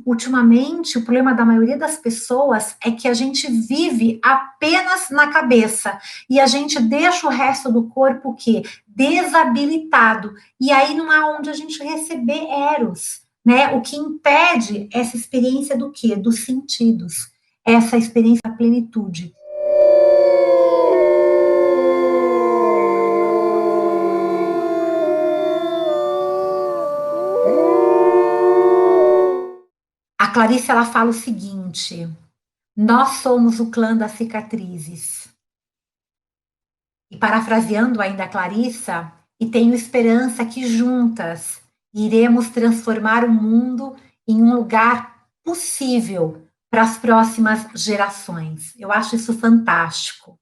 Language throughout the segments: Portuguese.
ultimamente, o problema da maioria das pessoas é que a gente vive apenas na cabeça e a gente deixa o resto do corpo o quê? Desabilitado. E aí não há onde a gente receber eros, né? O que impede essa experiência do quê? Dos sentidos. Essa experiência da plenitude. A Clarice, ela fala o seguinte: nós somos o clã das cicatrizes. E parafraseando ainda a Clarissa, e tenho esperança que juntas iremos transformar o mundo em um lugar possível para as próximas gerações. Eu acho isso fantástico.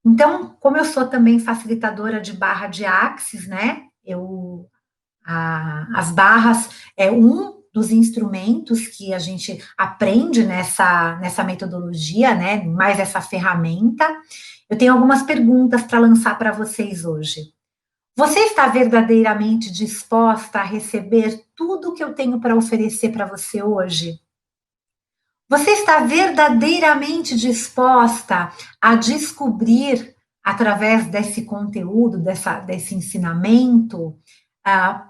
Então, como eu sou também facilitadora de barra de Axis, né? As barras é um dos instrumentos que a gente aprende nessa metodologia, né? Mais essa ferramenta. Eu tenho algumas perguntas para lançar para vocês hoje. Você está verdadeiramente disposta a receber tudo que eu tenho para oferecer para você hoje? Você está verdadeiramente disposta a descobrir, através desse conteúdo, desse ensinamento,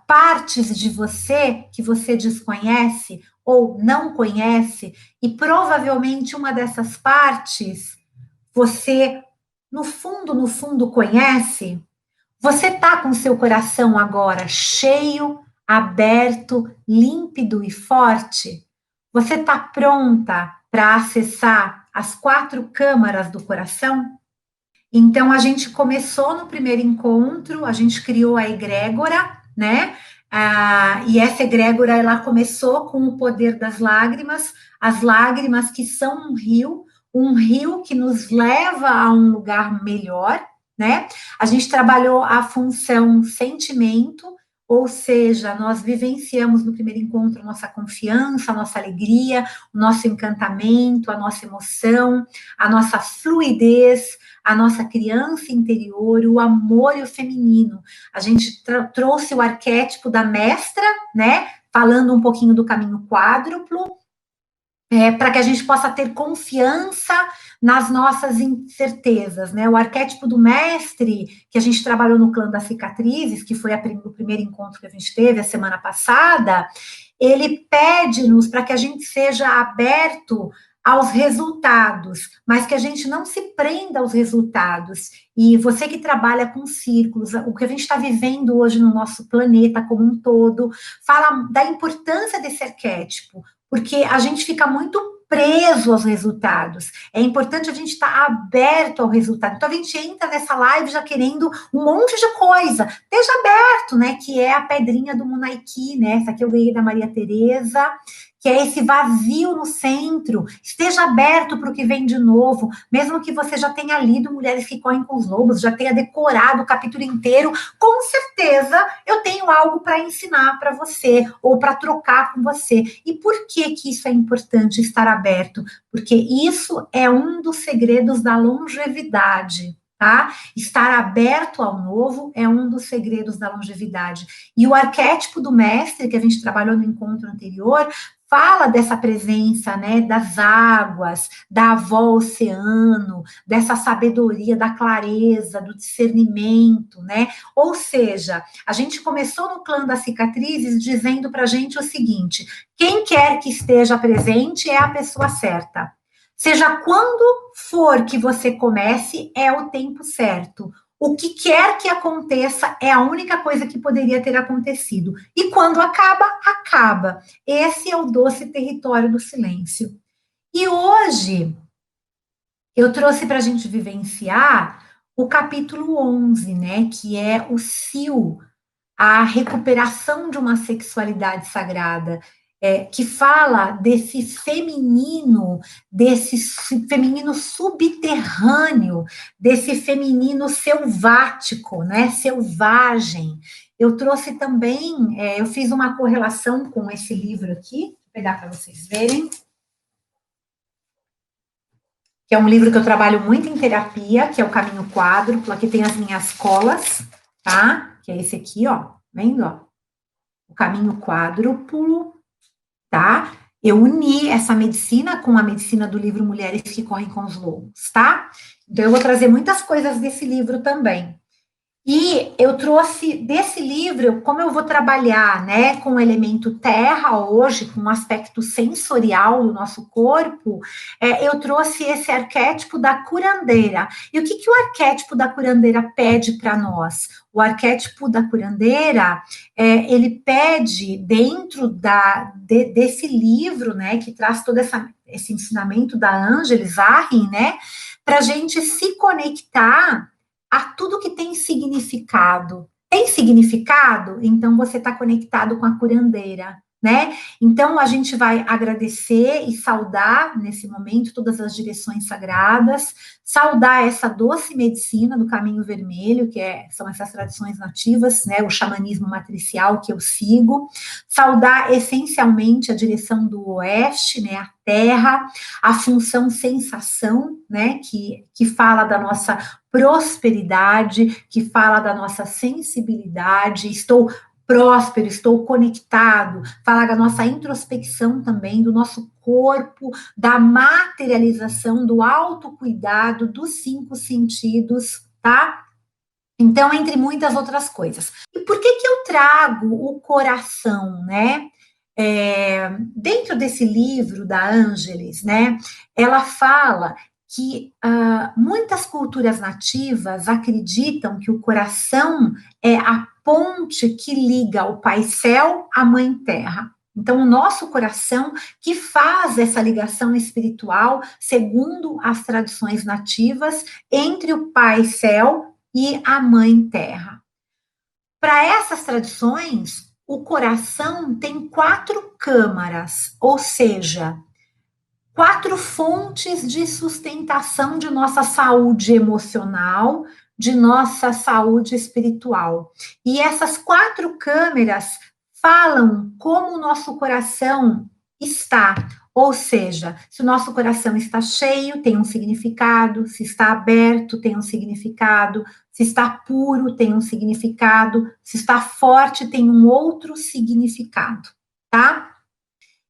partes de você que você desconhece ou não conhece, e provavelmente uma dessas partes você, no fundo, conhece? Você está com seu coração agora cheio, aberto, límpido e forte? Você está pronta para acessar as 4 câmaras do coração? Então, a gente começou no primeiro encontro, a gente criou a egrégora, né? E essa egrégora, ela começou com o poder das lágrimas, as lágrimas que são um rio que nos leva a um lugar melhor, né? A gente trabalhou a função sentimento, ou seja, nós vivenciamos no primeiro encontro a nossa confiança, a nossa alegria, o nosso encantamento, a nossa emoção, a nossa fluidez, a nossa criança interior, o amor e o feminino. A gente trouxe o arquétipo da mestra, né? Falando um pouquinho do caminho quádruplo, para que a gente possa ter confiança nas nossas incertezas, né? O arquétipo do mestre, que a gente trabalhou no clã das cicatrizes, que foi o primeiro encontro que a gente teve a semana passada, ele pede-nos para que a gente seja aberto aos resultados, mas que a gente não se prenda aos resultados. E você que trabalha com círculos, o que a gente está vivendo hoje no nosso planeta como um todo, fala da importância desse arquétipo, porque a gente fica muito preso aos resultados. É importante a gente estar aberto ao resultado. Então a gente entra nessa live já querendo um monte de coisa. Esteja aberto, né? Que é a pedrinha do Munaiki, né? Essa que eu ganhei da Maria Tereza, que é esse vazio no centro. Esteja aberto para o que vem de novo, mesmo que você já tenha lido Mulheres que Correm com os Lobos, já tenha decorado o capítulo inteiro, com certeza eu tenho algo para ensinar para você ou para trocar com você. E por que que isso é importante, estar aberto? Porque isso é um dos segredos da longevidade. Tá? Estar aberto ao novo é um dos segredos da longevidade. E o arquétipo do mestre, que a gente trabalhou no encontro anterior, fala dessa presença, né, das águas, da avó oceano, dessa sabedoria, da clareza, do discernimento, né? Ou seja, a gente começou no clã das cicatrizes dizendo para a gente o seguinte: quem quer que esteja presente é a pessoa certa. Seja quando for que você comece, é o tempo certo. O que quer que aconteça é a única coisa que poderia ter acontecido. E quando acaba, acaba. Esse é o doce território do silêncio. E hoje eu trouxe para a gente vivenciar o capítulo 11, né, que é o Sil, a recuperação de uma sexualidade sagrada, que fala desse feminino subterrâneo, desse feminino selvático, né, selvagem. Eu trouxe também, eu fiz uma correlação com esse livro aqui, vou pegar para vocês verem, que é um livro que eu trabalho muito em terapia, que é o Caminho Quádruplo. Aqui tem as minhas colas, tá? Que é esse aqui, ó, vendo, ó? O Caminho Quádruplo, tá? eu uni essa medicina com a medicina do livro Mulheres que Correm com os Lobos, tá? Então, eu vou trazer muitas coisas desse livro também. E eu trouxe desse livro, como eu vou trabalhar, né, com o elemento terra hoje, com o aspecto sensorial do nosso corpo, eu trouxe esse arquétipo da curandeira. E o que, que o arquétipo da curandeira pede para nós? O arquétipo da curandeira, ele pede dentro desse livro, né, que traz todo esse ensinamento da Ângeles Arrin, né, para a gente se conectar a tudo que tem significado. Tem significado? Então você está conectado com a curandeira, né? Então a gente vai agradecer e saudar nesse momento todas as direções sagradas, saudar essa doce medicina do caminho vermelho, são essas tradições nativas, né? O xamanismo matricial que eu sigo, saudar essencialmente a direção do oeste, né? A terra, a função sensação, né? Que fala da nossa prosperidade, que fala da nossa sensibilidade, estou próspero, estou conectado, fala da nossa introspecção também, do nosso corpo, da materialização, do autocuidado, dos 5 sentidos, tá? Então, entre muitas outras coisas. E por que que eu trago o coração, né? Dentro desse livro da Ângeles, né? Ela fala que muitas culturas nativas acreditam que o coração é a ponte que liga o Pai Céu à Mãe Terra. Então, o nosso coração que faz essa ligação espiritual, segundo as tradições nativas, entre o Pai Céu e a Mãe Terra. Para essas tradições, o coração tem 4 câmaras, ou seja, 4 fontes de sustentação de nossa saúde emocional, de nossa saúde espiritual. E essas 4 câmeras falam como o nosso coração está. Ou seja, se o nosso coração está cheio, tem um significado, se está aberto, tem um significado, se está puro, tem um significado, se está forte, tem um outro significado, tá?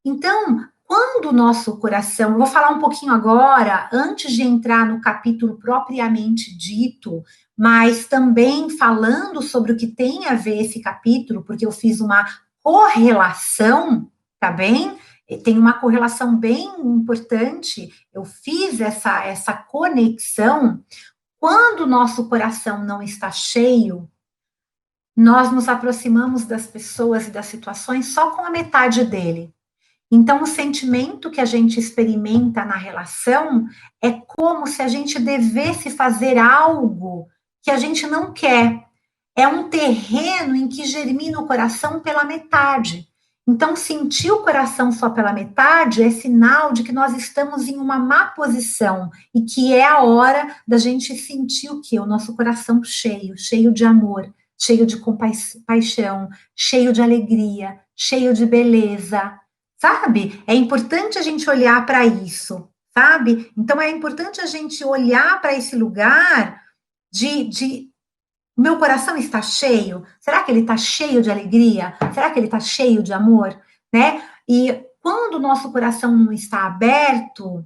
Então, quando o nosso coração, eu vou falar um pouquinho agora, antes de entrar no capítulo propriamente dito, mas também falando sobre o que tem a ver esse capítulo, porque eu fiz uma correlação, tá bem? Tem uma correlação bem importante, eu fiz essa conexão. Quando o nosso coração não está cheio, nós nos aproximamos das pessoas e das situações só com a metade dele. Então, o sentimento que a gente experimenta na relação é como se a gente devesse fazer algo que a gente não quer. É um terreno em que germina o coração pela metade. Então, sentir o coração só pela metade é sinal de que nós estamos em uma má posição e que é a hora da gente sentir o quê? O nosso coração cheio, cheio de amor, cheio de compaixão, cheio de alegria, cheio de beleza. Sabe? É importante a gente olhar para isso, sabe? Então é importante a gente olhar para esse lugar de meu coração está cheio? Será que ele está cheio de alegria? Será que ele está cheio de amor? Né? E quando o nosso coração não está aberto,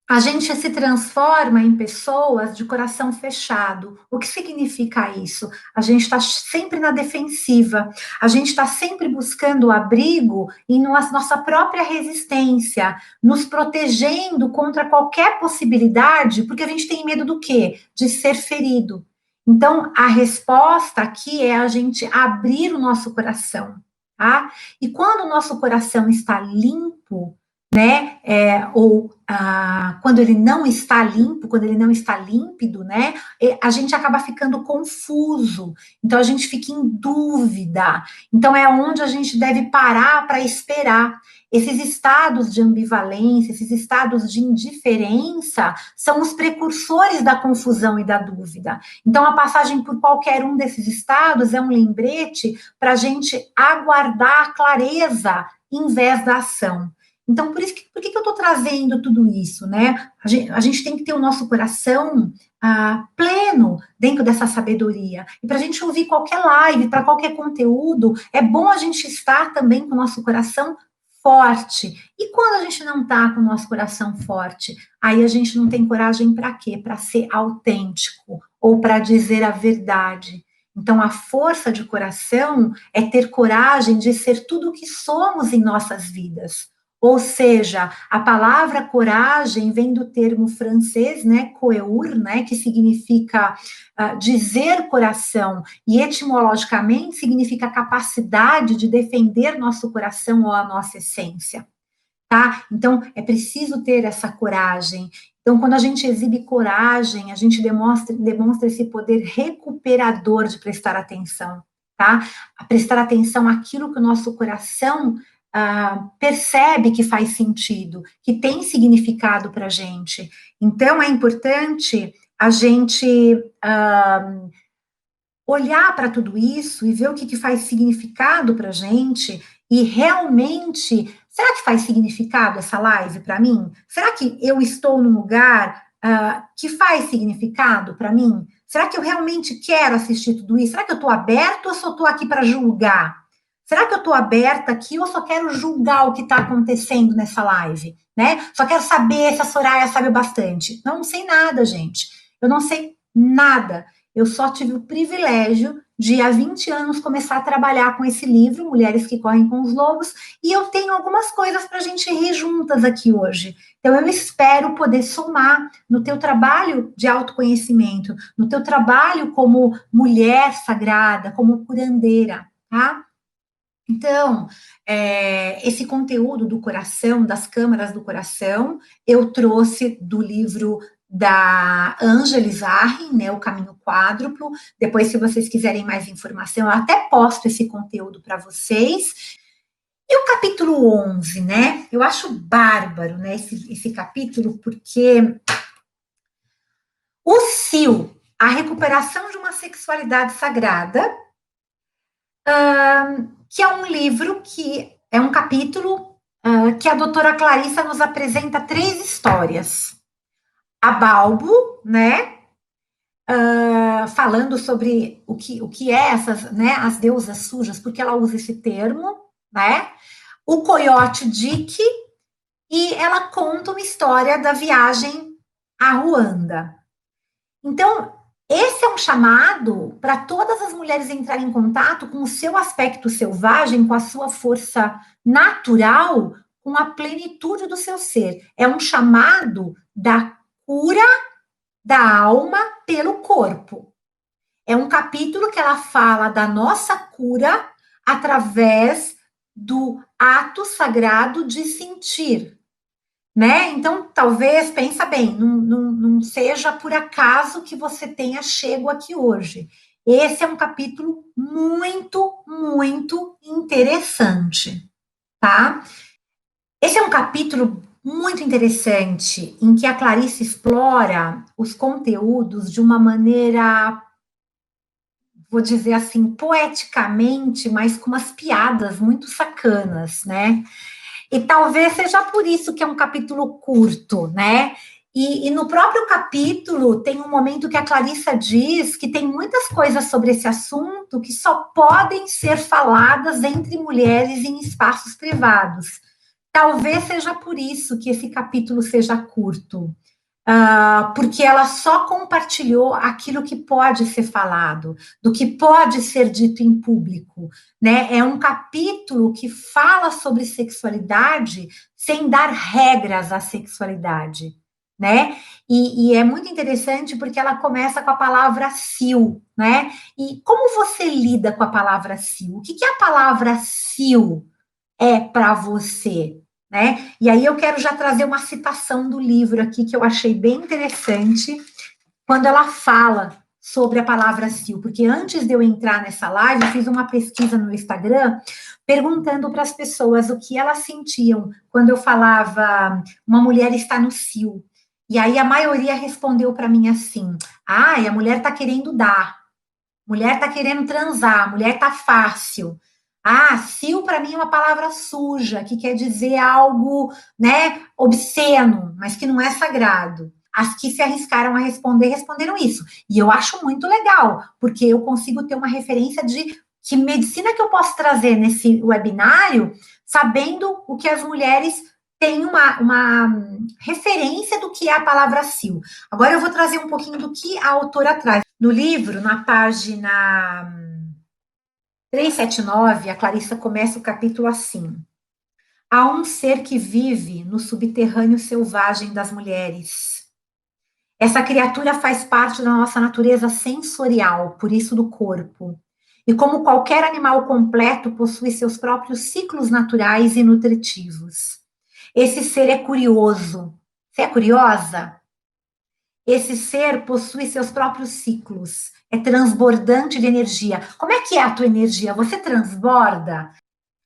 a gente se transforma em pessoas de coração fechado. O que significa isso? A gente está sempre na defensiva, a gente está sempre buscando abrigo em nossa própria resistência, nos protegendo contra qualquer possibilidade, porque a gente tem medo do quê? De ser ferido. Então, a resposta aqui é a gente abrir o nosso coração, tá? E quando o nosso coração está limpo, né, quando ele não está limpo, quando ele não está límpido, né, a gente acaba ficando confuso, então a gente fica em dúvida, então é onde a gente deve parar para esperar. Esses estados de ambivalência, esses estados de indiferença, são os precursores da confusão e da dúvida. Então, a passagem por qualquer um desses estados é um lembrete para a gente aguardar a clareza em vez da ação. Então, por que eu estou trazendo tudo isso, né? A gente tem que ter o nosso coração pleno dentro dessa sabedoria. E para a gente ouvir qualquer live, para qualquer conteúdo, é bom a gente estar também com o nosso coração forte. E quando a gente não está com o nosso coração forte, aí a gente não tem coragem para quê? Para ser autêntico ou para dizer a verdade. Então, a força de coração é ter coragem de ser tudo o que somos em nossas vidas. Ou seja, a palavra coragem vem do termo francês, né, coeur, né, que significa dizer coração, e etimologicamente significa capacidade de defender nosso coração ou a nossa essência, tá? Então, é preciso ter essa coragem. Então, quando a gente exibe coragem, a gente demonstra esse poder recuperador de prestar atenção, tá? A prestar atenção àquilo que o nosso coração percebe que faz sentido, que tem significado para a gente. Então, é importante a gente olhar para tudo isso e ver o que faz significado para a gente e realmente, será que faz significado essa live para mim? Será que eu estou num lugar que faz significado para mim? Será que eu realmente quero assistir tudo isso? Será que eu estou aberto ou só estou aqui para julgar? Será que eu estou aberta aqui ou só quero julgar o que está acontecendo nessa live? Né? Só quero saber se a Soraya sabe bastante. Não sei nada, gente. Eu não sei nada. Eu só tive o privilégio de, há 20 anos, começar a trabalhar com esse livro, Mulheres que Correm com os Lobos, e eu tenho algumas coisas para a gente rir juntas aqui hoje. Então, eu espero poder somar no teu trabalho de autoconhecimento, no teu trabalho como mulher sagrada, como curandeira, tá? Então, esse conteúdo do coração, das câmaras do coração, eu trouxe do livro da Ângeles Arrin, né, O Caminho Quádruplo. Depois, se vocês quiserem mais informação, eu até posto esse conteúdo para vocês. E o capítulo 11, né, eu acho bárbaro, né, esse capítulo, porque o Sil, a recuperação de uma sexualidade sagrada, que é um livro que é um capítulo que a doutora Clarissa nos apresenta 3 histórias. A Balbo, né, falando sobre o que é essas, né, as deusas sujas, porque ela usa esse termo, né, o Coyote Dick, e ela conta uma história da viagem à Ruanda. Então, esse é um chamado para todas as mulheres entrarem em contato com o seu aspecto selvagem, com a sua força natural, com a plenitude do seu ser. É um chamado da cura da alma pelo corpo. É um capítulo que ela fala da nossa cura através do ato sagrado de sentir, né? Então, talvez, pensa bem, não seja por acaso que você tenha chego aqui hoje. Esse é um capítulo muito, muito interessante, tá? Esse é um capítulo muito interessante, em que a Clarice explora os conteúdos de uma maneira, vou dizer assim, poeticamente, mas com umas piadas muito sacanas, né? E talvez seja por isso que é um capítulo curto, né? E no próprio capítulo tem um momento que a Clarissa diz que tem muitas coisas sobre esse assunto que só podem ser faladas entre mulheres em espaços privados. Talvez seja por isso que esse capítulo seja curto, porque ela só compartilhou aquilo que pode ser falado, do que pode ser dito em público, né? É um capítulo que fala sobre sexualidade sem dar regras à sexualidade, né? E é muito interessante porque ela começa com a palavra sil, né? E como você lida com a palavra sil? O que a palavra sil é para você? Né? E aí eu quero já trazer uma citação do livro aqui que eu achei bem interessante, quando ela fala sobre a palavra sil, porque antes de eu entrar nessa live, eu fiz uma pesquisa no Instagram perguntando para as pessoas o que elas sentiam quando eu falava uma mulher está no sil. E aí a maioria respondeu para mim assim: a mulher está querendo dar, mulher está querendo transar, mulher está fácil. Ah, sil para mim é uma palavra suja, que quer dizer algo, né, obsceno, mas que não é sagrado. As que se arriscaram a responder, responderam isso. E eu acho muito legal, porque eu consigo ter uma referência de que medicina que eu posso trazer nesse webinário, sabendo o que as mulheres têm uma referência do que é a palavra sil. Agora eu vou trazer um pouquinho do que a autora traz. No livro, na página 379, a Clarissa começa o capítulo assim: há um ser que vive no subterrâneo selvagem das mulheres. Essa criatura faz parte da nossa natureza sensorial, por isso do corpo. E como qualquer animal completo, possui seus próprios ciclos naturais e nutritivos. Esse ser é curioso. Você é curiosa? Esse ser possui seus próprios ciclos. É transbordante de energia. Como é que é a tua energia? Você transborda?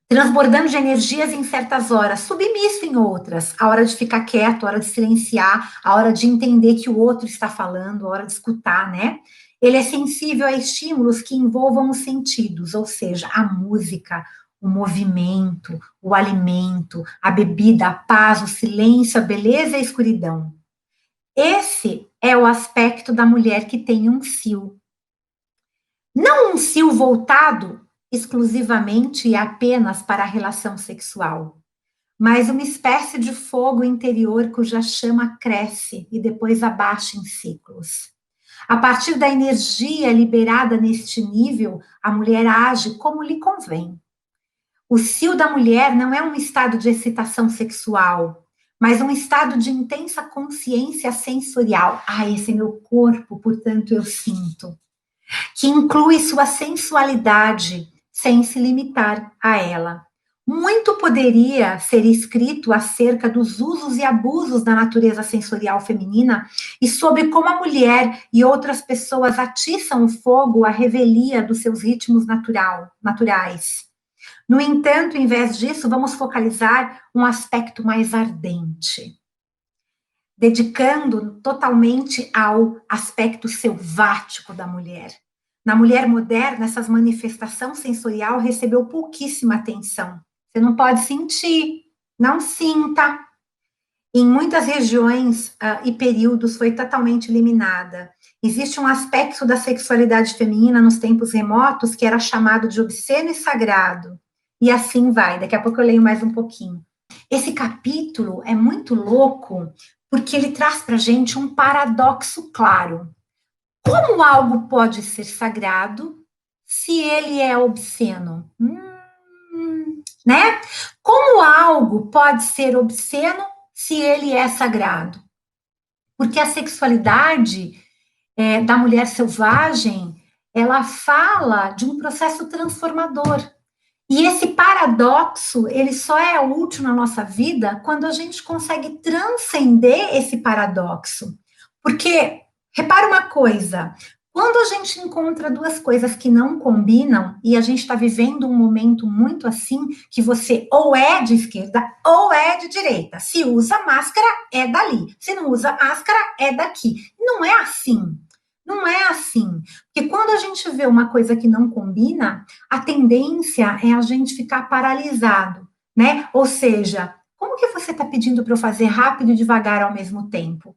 Transbordando de energias em certas horas, submisso em outras. A hora de ficar quieto, a hora de silenciar, a hora de entender que o outro está falando, a hora de escutar, né? Ele é sensível a estímulos que envolvam os sentidos, ou seja, a música, o movimento, o alimento, a bebida, a paz, o silêncio, a beleza e a escuridão. Esse é o aspecto da mulher que tem um cio. Não um cio voltado exclusivamente e apenas para a relação sexual, mas uma espécie de fogo interior cuja chama cresce e depois abaixa em ciclos. A partir da energia liberada neste nível, a mulher age como lhe convém. O cio da mulher não é um estado de excitação sexual, mas um estado de intensa consciência sensorial. Ah, esse é meu corpo, portanto eu sinto, que inclui sua sensualidade sem se limitar a ela. Muito poderia ser escrito acerca dos usos e abusos da natureza sensorial feminina e sobre como a mulher e outras pessoas atiçam o fogo à revelia dos seus ritmos naturais. No entanto, em vez disso, vamos focalizar um aspecto mais ardente, dedicando totalmente ao aspecto selvático da mulher. Na mulher moderna, essa manifestação sensorial recebeu pouquíssima atenção. Você não pode sentir, não sinta. Em muitas regiões e períodos foi totalmente eliminada. Existe um aspecto da sexualidade feminina nos tempos remotos que era chamado de obsceno e sagrado. E assim vai. Daqui a pouco eu leio mais um pouquinho. Esse capítulo é muito louco porque ele traz para a gente um paradoxo claro. Como algo pode ser sagrado se ele é obsceno? Né? Como algo pode ser obsceno se ele é sagrado? Porque a sexualidade da mulher selvagem, ela fala de um processo transformador. E esse paradoxo, ele só é útil na nossa vida quando a gente consegue transcender esse paradoxo. Porque, repara uma coisa, quando a gente encontra duas coisas que não combinam, e a gente está vivendo um momento muito assim, que você ou é de esquerda ou é de direita. Se usa máscara, é dali. Se não usa máscara, é daqui. Não é assim. Não é assim. Porque quando a gente vê uma coisa que não combina, a tendência é a gente ficar paralisado, né? Ou seja, como que você está pedindo para eu fazer rápido e devagar ao mesmo tempo?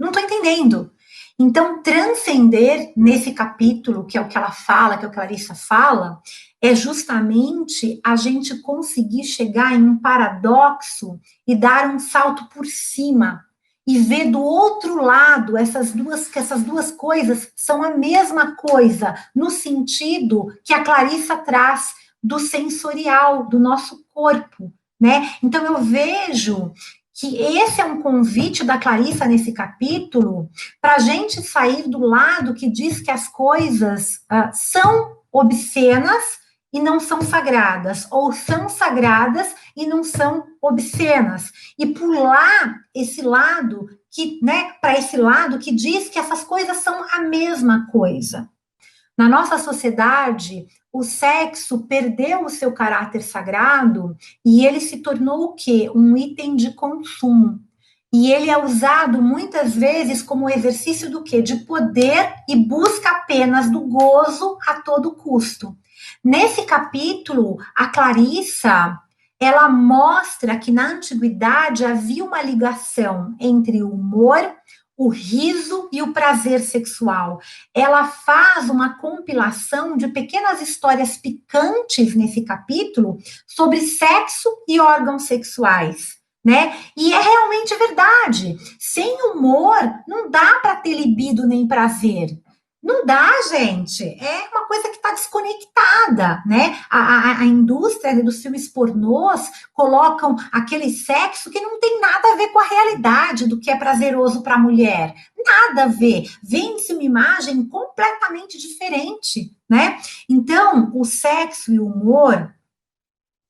Não estou entendendo. Então, transcender nesse capítulo, que é o que ela fala, que é o que a Clarissa fala, é justamente a gente conseguir chegar em um paradoxo e dar um salto por cima e ver do outro lado que essas duas coisas são a mesma coisa, no sentido que a Clarissa traz do sensorial, do nosso corpo, né? Então eu vejo que esse é um convite da Clarissa nesse capítulo para a gente sair do lado que diz que as coisas são obscenas e não são sagradas, ou são sagradas e não são obscenas. E pular esse lado que, né, para esse lado que diz que essas coisas são a mesma coisa. Na nossa sociedade, o sexo perdeu o seu caráter sagrado e ele se tornou o quê? Um item de consumo. E ele é usado muitas vezes como exercício do quê? De poder e busca apenas do gozo a todo custo. Nesse capítulo, a Clarissa, ela mostra que na antiguidade havia uma ligação entre o humor, o riso e o prazer sexual. Ela faz uma compilação de pequenas histórias picantes nesse capítulo sobre sexo e órgãos sexuais. Né? E é realmente verdade. Sem humor, não dá para ter libido nem prazer. Não dá, gente. É uma coisa que está desconectada, né? A indústria dos filmes pornôs colocam aquele sexo que não tem nada a ver com a realidade do que é prazeroso para a mulher. Nada a ver. Vende-se uma imagem completamente diferente, né? Então, o sexo e o humor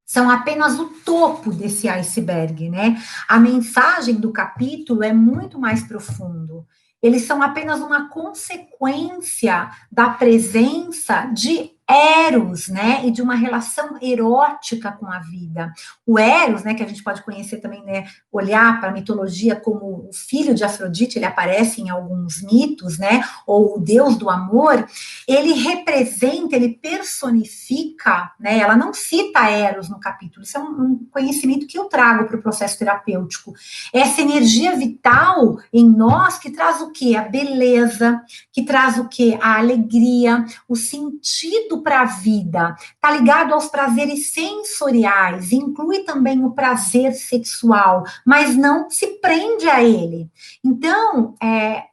são apenas o topo desse iceberg, né? A mensagem do capítulo é muito mais profundo. Eles são apenas uma consequência da presença de Eros, né? E de uma relação erótica com a vida. O Eros, né? Que a gente pode conhecer também, né? Olhar para a mitologia como o filho de Afrodite, ele aparece em alguns mitos, né? Ou o deus do amor. Ele representa, ele personifica, né? Ela não cita Eros no capítulo, isso é um conhecimento que eu trago para o processo terapêutico. Essa energia vital em nós que traz o quê? A beleza, que traz o quê? A alegria, o sentido para a vida. Está ligado aos prazeres sensoriais, inclui também o prazer sexual, mas não se prende a ele. Então,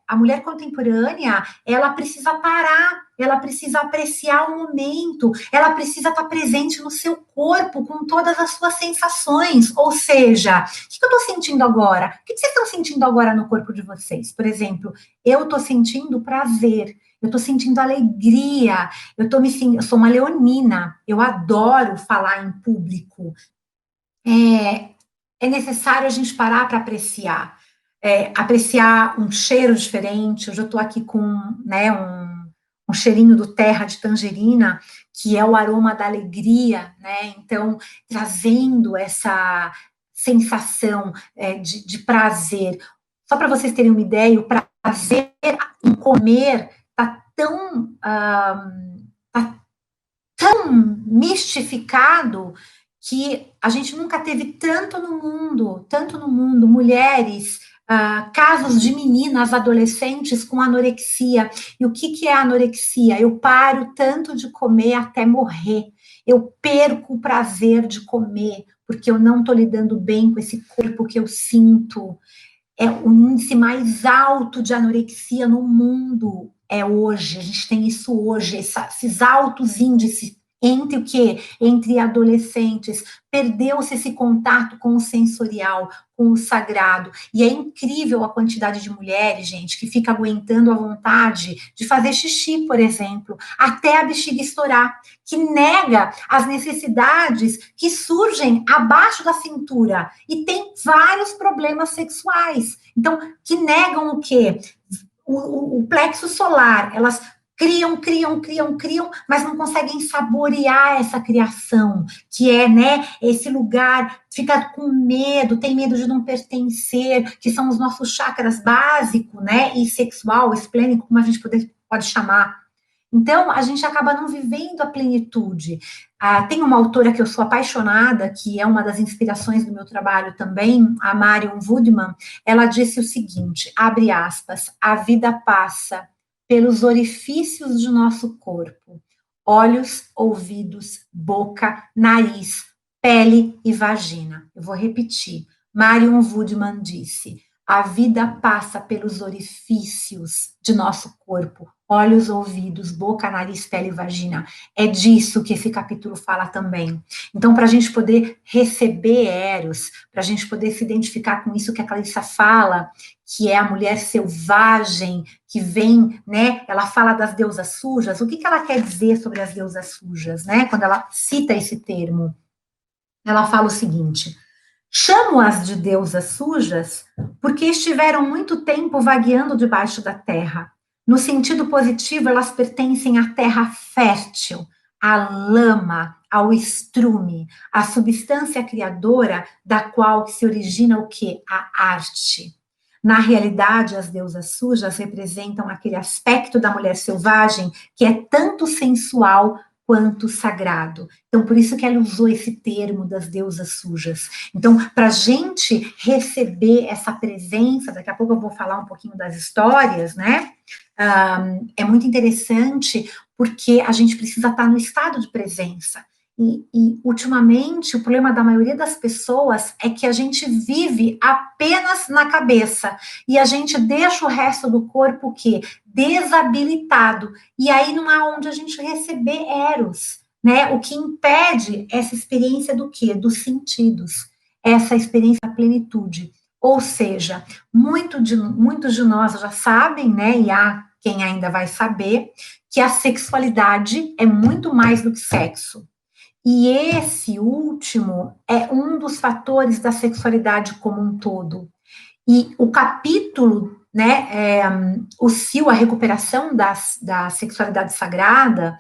a mulher contemporânea, ela precisa parar, ela precisa apreciar o momento, ela precisa estar presente no seu corpo com todas as suas sensações. Ou seja, o que eu estou sentindo agora? O que vocês estão sentindo agora no corpo de vocês? Por exemplo, eu estou sentindo prazer, eu estou sentindo alegria, eu sou uma leonina, eu adoro falar em público. É necessário a gente parar para apreciar. Apreciar um cheiro diferente. Hoje eu estou aqui com, né, um cheirinho do terra de tangerina, que é o aroma da alegria, né? Então, trazendo essa sensação de prazer. Só para vocês terem uma ideia, o prazer em comer está tão mistificado que a gente nunca teve tanto no mundo, mulheres, casos de meninas, adolescentes com anorexia. E o que é anorexia? Eu paro tanto de comer até morrer. Eu perco o prazer de comer, porque eu não estou lidando bem com esse corpo que eu sinto. É o índice mais alto de anorexia no mundo hoje. A gente tem isso hoje, esses altos índices entre o quê? Entre adolescentes. Perdeu-se esse contato com o sensorial, com o sagrado. E é incrível a quantidade de mulheres, gente, que fica aguentando a vontade de fazer xixi, por exemplo, até a bexiga estourar, que nega as necessidades que surgem abaixo da cintura e tem vários problemas sexuais. Então, que negam o quê? O plexo solar, elas criam, mas não conseguem saborear essa criação, que é, né, esse lugar, fica com medo, tem medo de não pertencer, que são os nossos chakras básicos, né, e sexual, esplênico, como a gente pode chamar. Então, a gente acaba não vivendo a plenitude. Tem uma autora que eu sou apaixonada, que é uma das inspirações do meu trabalho também, a Marion Woodman. Ela disse o seguinte, abre aspas, a vida passa pelos orifícios de nosso corpo, olhos, ouvidos, boca, nariz, pele e vagina. Eu vou repetir. Marion Woodman disse, a vida passa pelos orifícios de nosso corpo, olhos, ouvidos, boca, nariz, pele e vagina. É disso que esse capítulo fala também. Então, para a gente poder receber Eros, para a gente poder se identificar com isso que a Clarissa fala, que é a mulher selvagem, que vem, né, ela fala das deusas sujas, o que ela quer dizer sobre as deusas sujas, né, quando ela cita esse termo? Ela fala o seguinte, chamo-as de deusas sujas porque estiveram muito tempo vagueando debaixo da terra. No sentido positivo, elas pertencem à terra fértil, à lama, ao estrume, à substância criadora da qual se origina o quê? A arte. Na realidade, as deusas sujas representam aquele aspecto da mulher selvagem que é tanto sensual quanto sagrado. Então, por isso que ela usou esse termo das deusas sujas. Então, para a gente receber essa presença, daqui a pouco eu vou falar um pouquinho das histórias, né? É muito interessante porque a gente precisa estar no estado de presença. Ultimamente, o problema da maioria das pessoas é que a gente vive apenas na cabeça e a gente deixa o resto do corpo o quê? Desabilitado. E aí não há onde a gente receber eros, né? O que impede essa experiência do quê? Dos sentidos, essa experiência da plenitude. Ou seja, muitos de nós já sabem, né? E há quem ainda vai saber, que a sexualidade é muito mais do que sexo. E esse último é um dos fatores da sexualidade como um todo. E o capítulo, né, o SIL, a recuperação da sexualidade sagrada,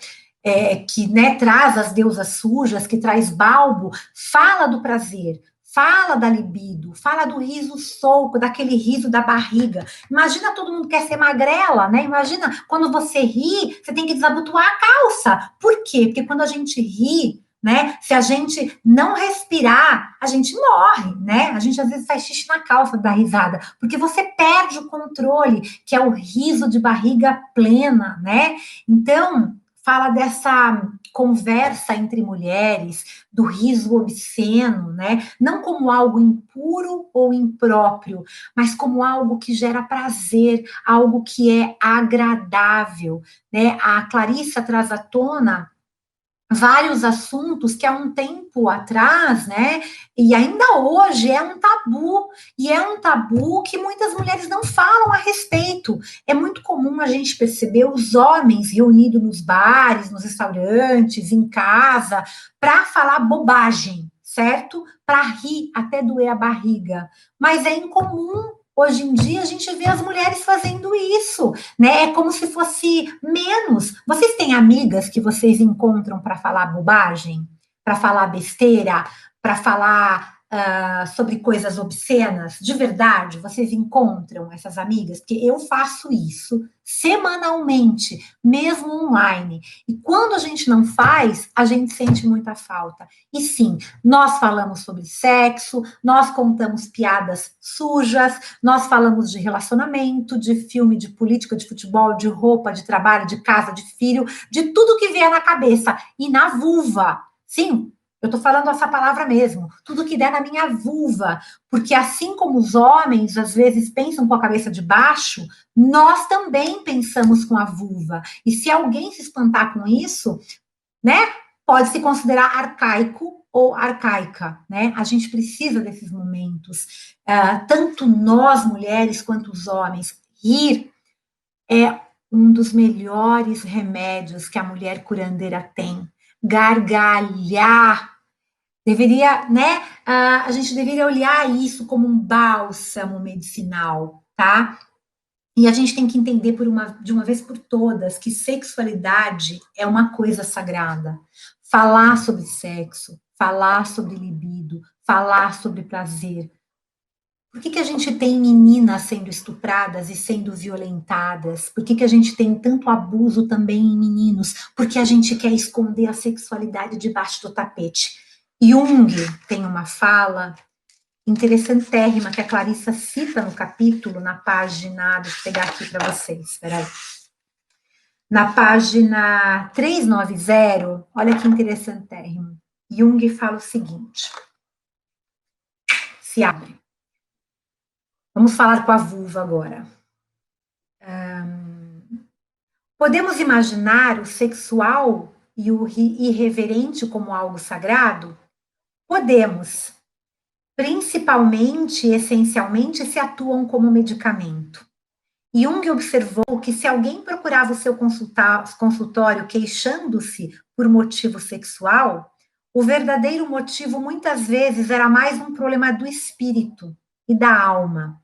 que, né, traz as deusas sujas, que traz Balbo, fala do prazer, fala da libido, fala do riso solco, daquele riso da barriga. Imagina, todo mundo quer ser magrela, né? Imagina, quando você ri, você tem que desabotoar a calça. Por quê? Porque quando a gente ri, né? Se a gente não respirar, a gente morre, né? A gente às vezes faz xixi na calça da risada, porque você perde o controle, que é o riso de barriga plena, né? Então, fala dessa conversa entre mulheres, do riso obsceno, né? Não como algo impuro ou impróprio, mas como algo que gera prazer, algo que é agradável, né? A Clarissa traz à tona vários assuntos que há um tempo atrás, né, e ainda hoje e é um tabu que muitas mulheres não falam a respeito. É muito comum a gente perceber os homens reunidos nos bares, nos restaurantes, em casa, para falar bobagem, certo? Para rir até doer a barriga. Mas é incomum. Hoje em dia a gente vê as mulheres fazendo isso, né? É como se fosse menos. Vocês têm amigas que vocês encontram para falar bobagem, para falar besteira, para falar sobre coisas obscenas? De verdade, vocês encontram essas amigas? Porque eu faço isso semanalmente, mesmo online. E quando a gente não faz, a gente sente muita falta. E sim, nós falamos sobre sexo, nós contamos piadas sujas, nós falamos de relacionamento, de filme, de política, de futebol, de roupa, de trabalho, de casa, de filho, de tudo que vier na cabeça. E na vulva. Sim, eu estou falando essa palavra mesmo. Tudo que der na minha vulva. Porque assim como os homens, às vezes, pensam com a cabeça de baixo, nós também pensamos com a vulva. E se alguém se espantar com isso, né, pode se considerar arcaico ou arcaica, né? A gente precisa desses momentos, tanto nós mulheres quanto os homens. Rir é um dos melhores remédios que a mulher curandeira tem. Gargalhar deveria, né? A gente deveria olhar isso como um bálsamo medicinal, tá? E a gente tem que entender de uma vez por todas que sexualidade é uma coisa sagrada. Falar sobre sexo, falar sobre libido, falar sobre prazer. Por que a gente tem meninas sendo estupradas e sendo violentadas? Por que a gente tem tanto abuso também em meninos? Porque a gente quer esconder a sexualidade debaixo do tapete. Jung tem uma fala interessantérrima que a Clarissa cita no capítulo, na página, deixa eu pegar aqui para vocês, espera aí. Na página 390, olha que interessantérrimo. Jung fala o seguinte, se abre. Vamos falar com a vulva agora. Podemos imaginar o sexual e o irreverente como algo sagrado? Podemos. Principalmente, essencialmente, se atuam como medicamento. Jung observou que se alguém procurava o seu consultório queixando-se por motivo sexual, o verdadeiro motivo muitas vezes era mais um problema do espírito e da alma.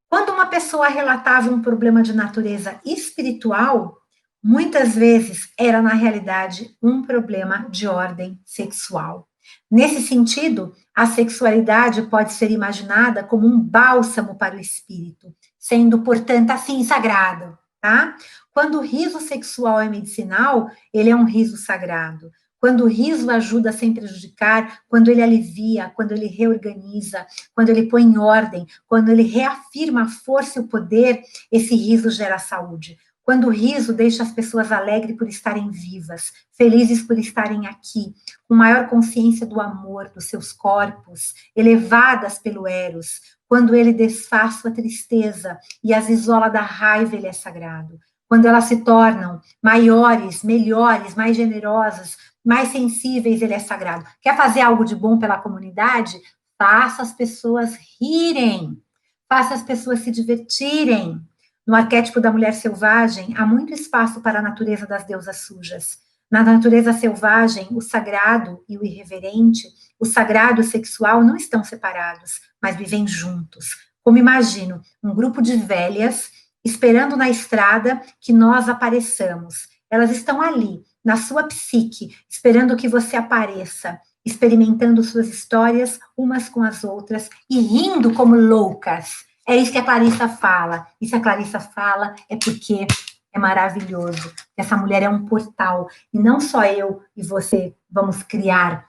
Quando uma pessoa relatava um problema de natureza espiritual, muitas vezes era, na realidade, um problema de ordem sexual. Nesse sentido, a sexualidade pode ser imaginada como um bálsamo para o espírito, sendo, portanto, assim, sagrado, tá? Quando o riso sexual é medicinal, ele é um riso sagrado. Quando o riso ajuda sem prejudicar, quando ele alivia, quando ele reorganiza, quando ele põe em ordem, quando ele reafirma a força e o poder, esse riso gera saúde. Quando o riso deixa as pessoas alegres por estarem vivas, felizes por estarem aqui, com maior consciência do amor, dos seus corpos, elevadas pelo Eros, quando ele desfaz sua tristeza e as isola da raiva, ele é sagrado. Quando elas se tornam maiores, melhores, mais generosas, mais sensíveis, ele é sagrado. Quer fazer algo de bom pela comunidade? Faça as pessoas rirem, faça as pessoas se divertirem. No arquétipo da mulher selvagem, há muito espaço para a natureza das deusas sujas. Na natureza selvagem, o sagrado e o irreverente, o sagrado e o sexual não estão separados, mas vivem juntos. Como imagino, um grupo de velhas esperando na estrada que nós apareçamos. Elas estão ali, na sua psique, esperando que você apareça, experimentando suas histórias umas com as outras e rindo como loucas. É isso que a Clarissa fala. E se a Clarissa fala, é porque é maravilhoso. Essa mulher é um portal. E não só eu e você vamos criar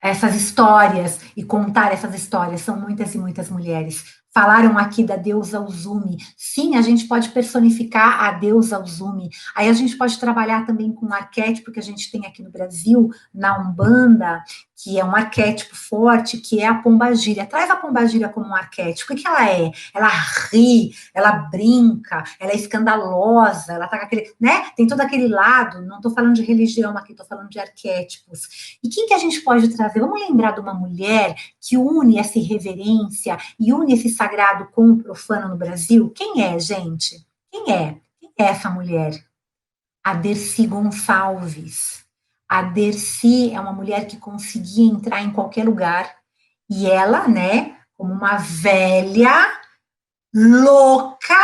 essas histórias e contar essas histórias. São muitas e muitas mulheres. Falaram aqui da deusa Uzumi. Sim, a gente pode personificar a deusa Uzumi. Aí a gente pode trabalhar também com um arquétipo que a gente tem aqui no Brasil, na Umbanda, que é um arquétipo forte, que é a pombagira. Traz a pombagira como um arquétipo. O que ela é? Ela ri, ela brinca, ela é escandalosa, ela tá com aquele, né? Tem todo aquele lado, não estou falando de religião aqui, estou falando de arquétipos. E quem que a gente pode trazer? Vamos lembrar de uma mulher que une essa irreverência e une esse sagrado com o profano no Brasil? Quem é, gente? Quem é? Quem é essa mulher? A Dercy Gonçalves. A Dercy é uma mulher que conseguia entrar em qualquer lugar e ela, né, como uma velha louca,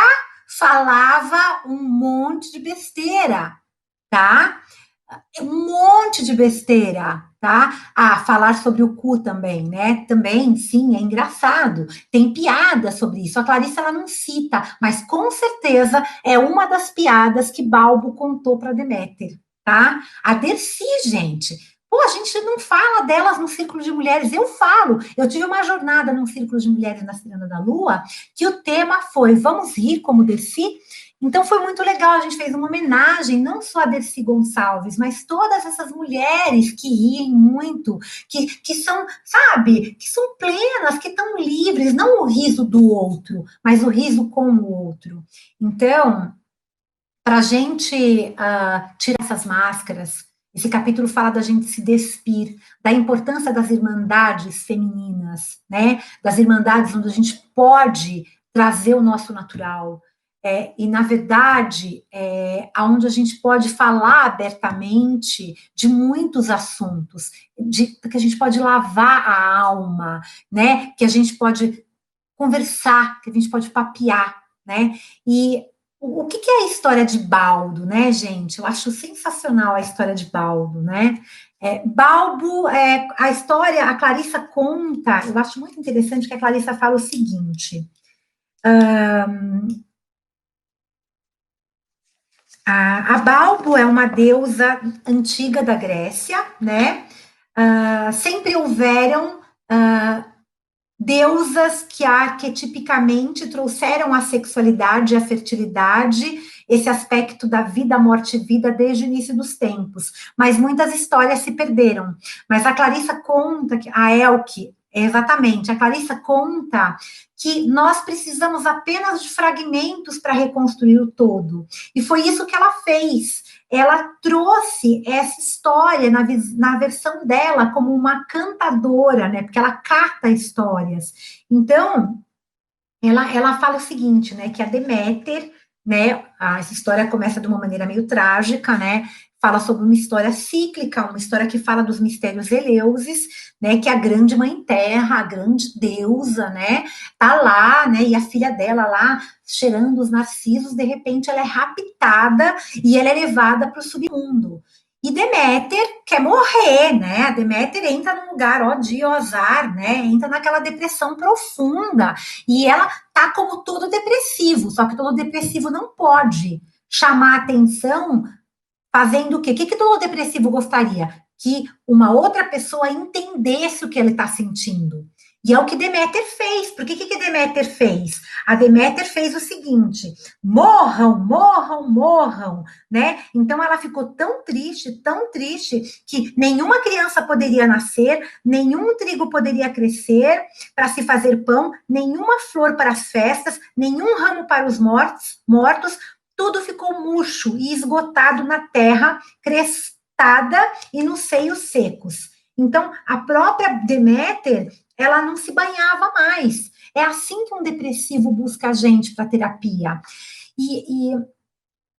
falava um monte de besteira, tá? Um monte de besteira, tá? Ah, falar sobre o cu também, né? Também, sim, é engraçado. Tem piada sobre isso. A Clarissa, ela não cita, mas com certeza é uma das piadas que Balbo contou para Deméter, tá? A Dercy, gente. Pô, a gente não fala delas no Círculo de Mulheres. Eu falo. Eu tive uma jornada num Círculo de Mulheres na Ciranda da Lua, que o tema foi Vamos Rir como Dercy? Então foi muito legal, a gente fez uma homenagem, não só a Dercy Gonçalves, mas todas essas mulheres que riem muito, que são, sabe, que são plenas, que estão livres, não o riso do outro, mas o riso com o outro. Então, para a gente tirar essas máscaras, esse capítulo fala da gente se despir, da importância das irmandades femininas, né? Das irmandades onde a gente pode trazer o nosso natural, e, na verdade, onde a gente pode falar abertamente de muitos assuntos, que a gente pode lavar a alma, né? Que a gente pode conversar, que a gente pode papear, né? E o que é a história de Baldo, né, gente? Eu acho sensacional a história de Baldo, né? Balbo, a história, a Clarissa conta, eu acho muito interessante que a Clarissa fala o seguinte... A Balbo é uma deusa antiga da Grécia, né? Sempre houveram deusas que arquetipicamente trouxeram a sexualidade e a fertilidade, esse aspecto da vida, morte e vida desde o início dos tempos. Mas muitas histórias se perderam. Mas a Clarissa conta, a Elke, exatamente, a Clarissa conta que nós precisamos apenas de fragmentos para reconstruir o todo. E foi isso que ela fez. Ela trouxe essa história na versão dela como uma cantadora, né? Porque ela cata histórias. Então, ela fala o seguinte, né? Que a Deméter, né? Essa história começa de uma maneira meio trágica, né? Fala sobre uma história cíclica, uma história que fala dos mistérios eleuses, né, que a grande mãe terra, a grande deusa, né, tá lá, né, e a filha dela lá, cheirando os narcisos, de repente ela é raptada e ela é levada para o submundo. E Deméter quer morrer, né? A Deméter entra num lugar, ó dia, ó azar, né? Entra naquela depressão profunda. E ela tá como todo depressivo, só que todo depressivo não pode chamar atenção fazendo o quê? O que todo depressivo gostaria? Que uma outra pessoa entendesse o que ele está sentindo. E é o que Deméter fez. Por que Deméter fez? A Deméter fez o seguinte: morram, morram, morram, né? Então ela ficou tão triste, que nenhuma criança poderia nascer, nenhum trigo poderia crescer para se fazer pão, nenhuma flor para as festas, nenhum ramo para os mortos, tudo ficou murcho e esgotado na terra, crestada e nos seios secos. Então, a própria Deméter, ela não se banhava mais. É assim que um depressivo busca a gente para terapia. E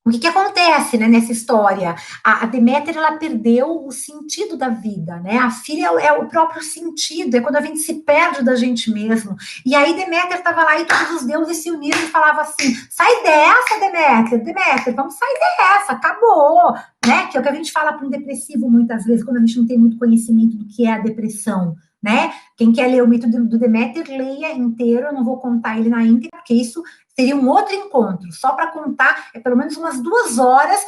o que acontece, né, nessa história? A Deméter, ela perdeu o sentido da vida, né? A filha é o próprio sentido, é quando a gente se perde da gente mesmo. E aí Deméter estava lá e todos os deuses se uniram e falavam assim: sai dessa, Deméter, Deméter, vamos sair dessa, acabou, né? Que é o que a gente fala para um depressivo muitas vezes, quando a gente não tem muito conhecimento do que é a depressão, né? Quem quer ler o mito do Deméter, leia inteiro, eu não vou contar ele na íntegra, porque isso seria um outro encontro, só para contar, é pelo menos umas 2 horas.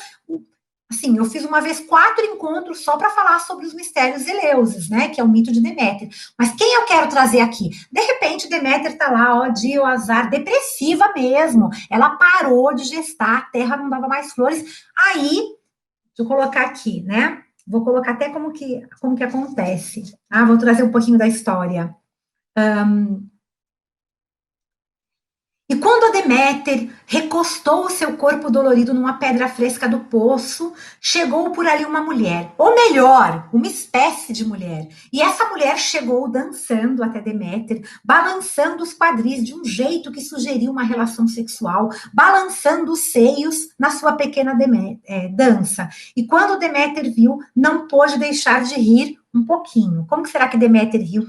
Assim, eu fiz uma vez 4 encontros só para falar sobre os mistérios eleuses, né? Que é o mito de Deméter. Mas quem eu quero trazer aqui? De repente, Deméter tá lá, ó, dia, o azar, depressiva mesmo. Ela parou de gestar, a terra não dava mais flores. Aí, deixa eu colocar aqui, né? Vou colocar até como que acontece. Ah, vou trazer um pouquinho da história. E quando a Deméter recostou o seu corpo dolorido numa pedra fresca do poço, chegou por ali uma mulher, ou melhor, uma espécie de mulher. E essa mulher chegou dançando até Deméter, balançando os quadris de um jeito que sugeria uma relação sexual, balançando os seios na sua pequena dança. E quando Deméter viu, não pôde deixar de rir um pouquinho. Como que será que Deméter riu?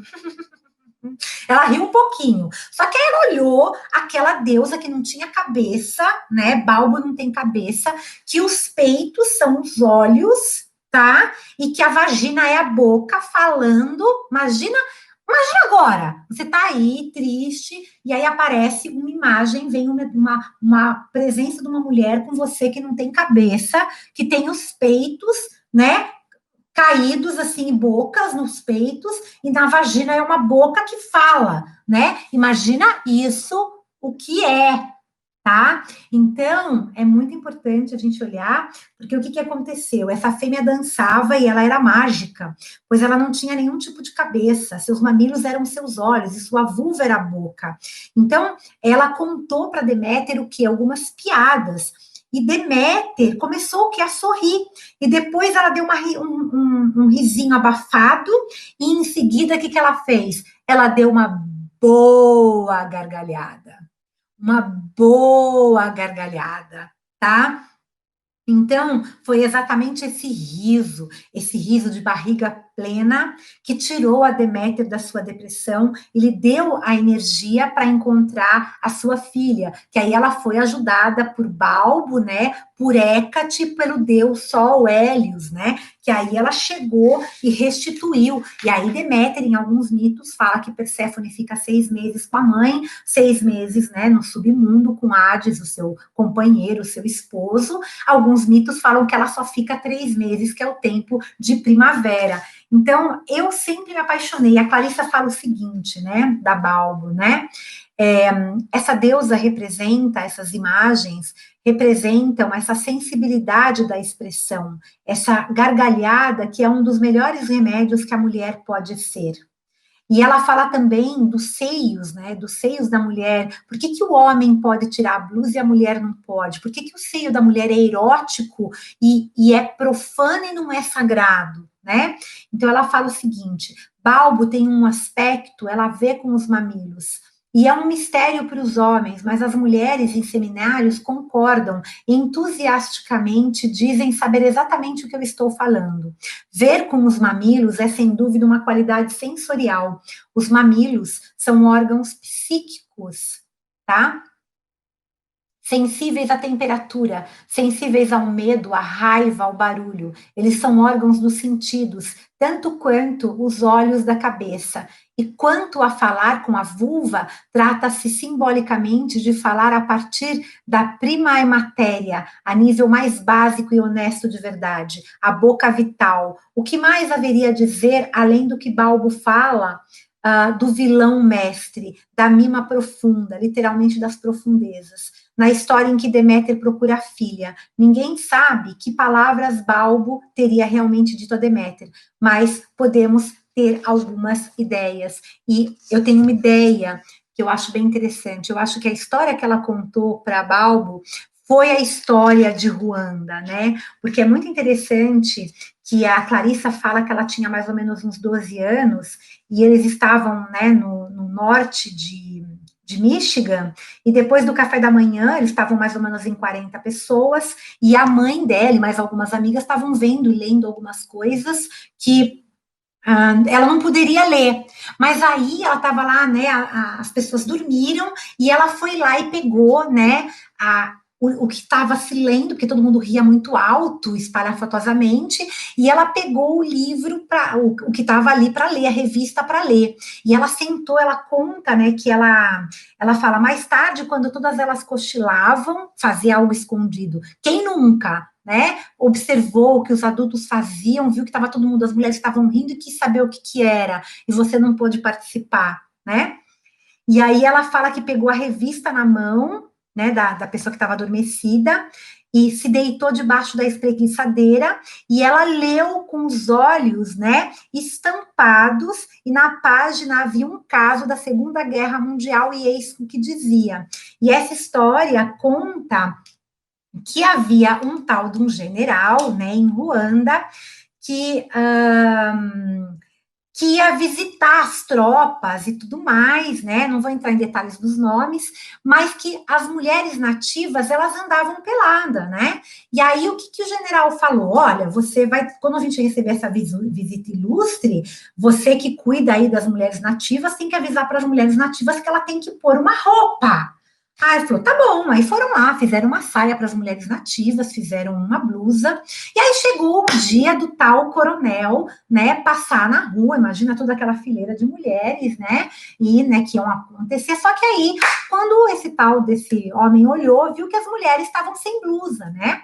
Ela riu um pouquinho. Só que aí ela olhou aquela deusa que não tinha cabeça, né? Balbo não tem cabeça, que os peitos são os olhos, tá? E que a vagina é a boca falando. Imagina agora, você tá aí triste, e aí aparece uma imagem, vem uma presença de uma mulher com você que não tem cabeça, que tem os peitos, né? Caídos assim, bocas nos peitos, e na vagina é uma boca que fala, né? Imagina isso, o que é, tá? Então, é muito importante a gente olhar, porque o que aconteceu? Essa fêmea dançava e ela era mágica, pois ela não tinha nenhum tipo de cabeça, seus mamilos eram seus olhos e sua vulva era a boca. Então, ela contou para Deméter o que? Algumas piadas. E Deméter começou o que? A sorrir. E depois ela deu um risinho abafado, e em seguida, o que ela fez? Ela deu uma boa gargalhada. Uma boa gargalhada, tá? Então, foi exatamente esse riso de barriga plena, que tirou a Deméter da sua depressão e lhe deu a energia para encontrar a sua filha, que aí ela foi ajudada por Balbo, né, por Hécate, pelo deus Sol Hélios, né, que aí ela chegou e restituiu. E aí Deméter, em alguns mitos, fala que Perséfone fica 6 meses com a mãe, 6 meses, né, no submundo com Hades, o seu companheiro, o seu esposo. Alguns mitos falam que ela só fica 3 meses, que é o tempo de primavera. Então, eu sempre me apaixonei. A Clarissa fala o seguinte, né, da Balbo, né? Essa deusa representa, essas imagens representam essa sensibilidade da expressão, essa gargalhada que é um dos melhores remédios que a mulher pode ser. E ela fala também dos seios, né? Dos seios da mulher. Por que o homem pode tirar a blusa e a mulher não pode? Por que o seio da mulher é erótico e é profano e não é sagrado, né? Então ela fala o seguinte: Balbo tem um aspecto, ela vê com os mamilos. E é um mistério para os homens, mas as mulheres em seminários concordam e entusiasticamente dizem saber exatamente o que eu estou falando. Ver com os mamilos é, sem dúvida, uma qualidade sensorial. Os mamilos são órgãos psíquicos, tá? sensíveis à temperatura, sensíveis ao medo, à raiva, ao barulho. Eles são órgãos dos sentidos, tanto quanto os olhos da cabeça. E quanto a falar com a vulva, trata-se simbolicamente de falar a partir da prima matéria, a nível mais básico e honesto de verdade, a boca vital. O que mais haveria a dizer, além do que Balbo fala, do vilão mestre, da mima profunda, literalmente das profundezas? Na história em que Deméter procura a filha, ninguém sabe que palavras Balbo teria realmente dito a Deméter, mas podemos ter algumas ideias. E eu tenho uma ideia que eu acho bem interessante. Eu acho que a história que ela contou para Balbo foi a história de Ruanda, né? Porque é muito interessante que a Clarissa fala que ela tinha mais ou menos uns 12 anos e eles estavam, né, no norte de Michigan, e depois do café da manhã, eles estavam mais ou menos em 40 pessoas, e a mãe dela e mais algumas amigas estavam vendo e lendo algumas coisas que ela não poderia ler, mas aí ela estava lá, né, as pessoas dormiram, e ela foi lá e pegou, né, o que estava se lendo, porque todo mundo ria muito alto, espalhafatosamente, e ela pegou o livro, o que estava ali para ler, a revista para ler, e ela sentou, ela conta, né, que ela fala, mais tarde, quando todas elas cochilavam, fazia algo escondido, quem nunca, né, observou o que os adultos faziam, viu que estava todo mundo, as mulheres estavam rindo e quis saber o que era, e você não pôde participar, né? E aí ela fala que pegou a revista na mão, né, da pessoa que estava adormecida, e se deitou debaixo da espreguiçadeira, e ela leu com os olhos, né, estampados, e na página havia um caso da Segunda Guerra Mundial, e eis o que dizia. E essa história conta que havia um tal de um general, né, em Ruanda, que ia visitar as tropas e tudo mais, né? Não vou entrar em detalhes dos nomes, mas que as mulheres nativas, elas andavam pelada, né? E aí o que o general falou? Olha, você vai, quando a gente receber essa visita ilustre, você que cuida aí das mulheres nativas, tem que avisar para as mulheres nativas que ela tem que pôr uma roupa. Aí ele falou, tá bom. Aí foram lá, fizeram uma saia para as mulheres nativas, fizeram uma blusa, e aí chegou o dia do tal coronel, né, passar na rua, imagina toda aquela fileira de mulheres, né, e, né, que iam acontecer, só que aí, quando esse tal desse homem olhou, viu que as mulheres estavam sem blusa, né,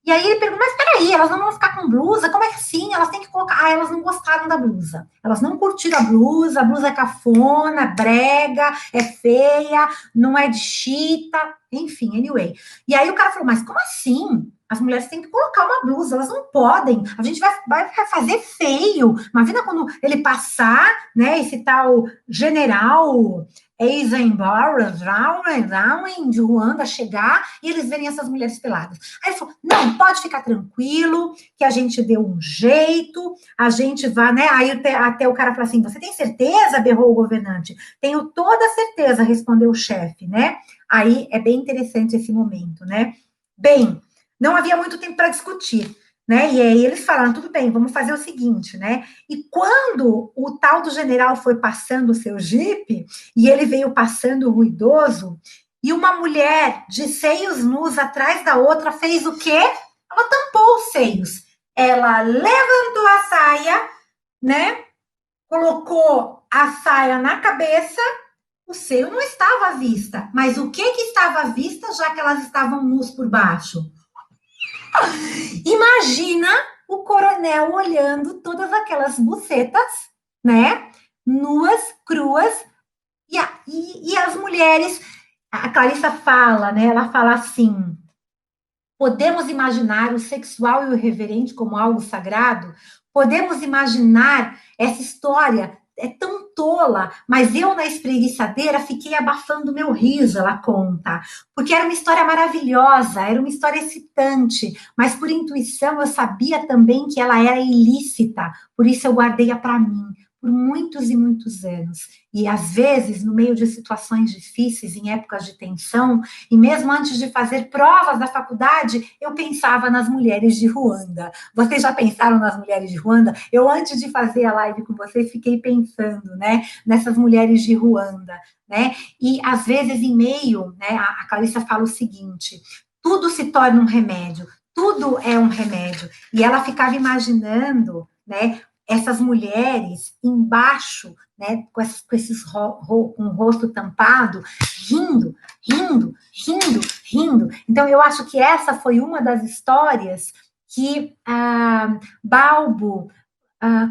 e aí ele perguntou, mas peraí, elas não vão ficar com blusa? Como é que assim? Elas têm que colocar... Ah, elas não gostaram da blusa. Elas não curtiram a blusa é cafona, brega, é feia, não é de chita, enfim, anyway. E aí o cara falou, mas como assim? As mulheres têm que colocar uma blusa, elas não podem. A gente vai fazer feio. Imagina quando ele passar, né, esse tal general Eisenhower, de Ruanda, chegar e eles verem essas mulheres peladas. Aí ele falou, não, pode ficar tranquilo, que a gente deu um jeito, a gente vai, né? Aí até o cara falou assim, você tem certeza? Berrou o governante. Tenho toda certeza, respondeu o chefe, né? Aí é bem interessante esse momento, né? Bem, não havia muito tempo para discutir, né? E aí eles falaram, tudo bem, vamos fazer o seguinte, né? E quando o tal do general foi passando o seu jipe, e ele veio passando ruidoso, e uma mulher de seios nus atrás da outra fez o quê? Ela tampou os seios. Ela levantou a saia, né? Colocou a saia na cabeça, o seio não estava à vista. Mas o que estava à vista, já que elas estavam nus por baixo? Imagina o coronel olhando todas aquelas bucetas, né? Nuas, cruas, e as mulheres. A Clarissa fala, né? Ela fala assim: podemos imaginar o sexual e o irreverente como algo sagrado? Podemos imaginar essa história é tão tola, mas eu na espreguiçadeira fiquei abafando meu riso, ela conta, porque era uma história maravilhosa, era uma história excitante, mas por intuição eu sabia também que ela era ilícita, por isso eu guardei-a para mim, por muitos e muitos anos. E, às vezes, no meio de situações difíceis, em épocas de tensão, e mesmo antes de fazer provas da faculdade, eu pensava nas mulheres de Ruanda. Vocês já pensaram nas mulheres de Ruanda? Eu, antes de fazer a live com vocês, fiquei pensando, né, nessas mulheres de Ruanda, né? E, às vezes, em meio, né, a Clarissa fala o seguinte: tudo se torna um remédio, tudo é um remédio. E ela ficava imaginando, né, essas mulheres embaixo, né, com o rosto tampado, rindo, rindo, rindo, rindo. Então, eu acho que essa foi uma das histórias que Balbo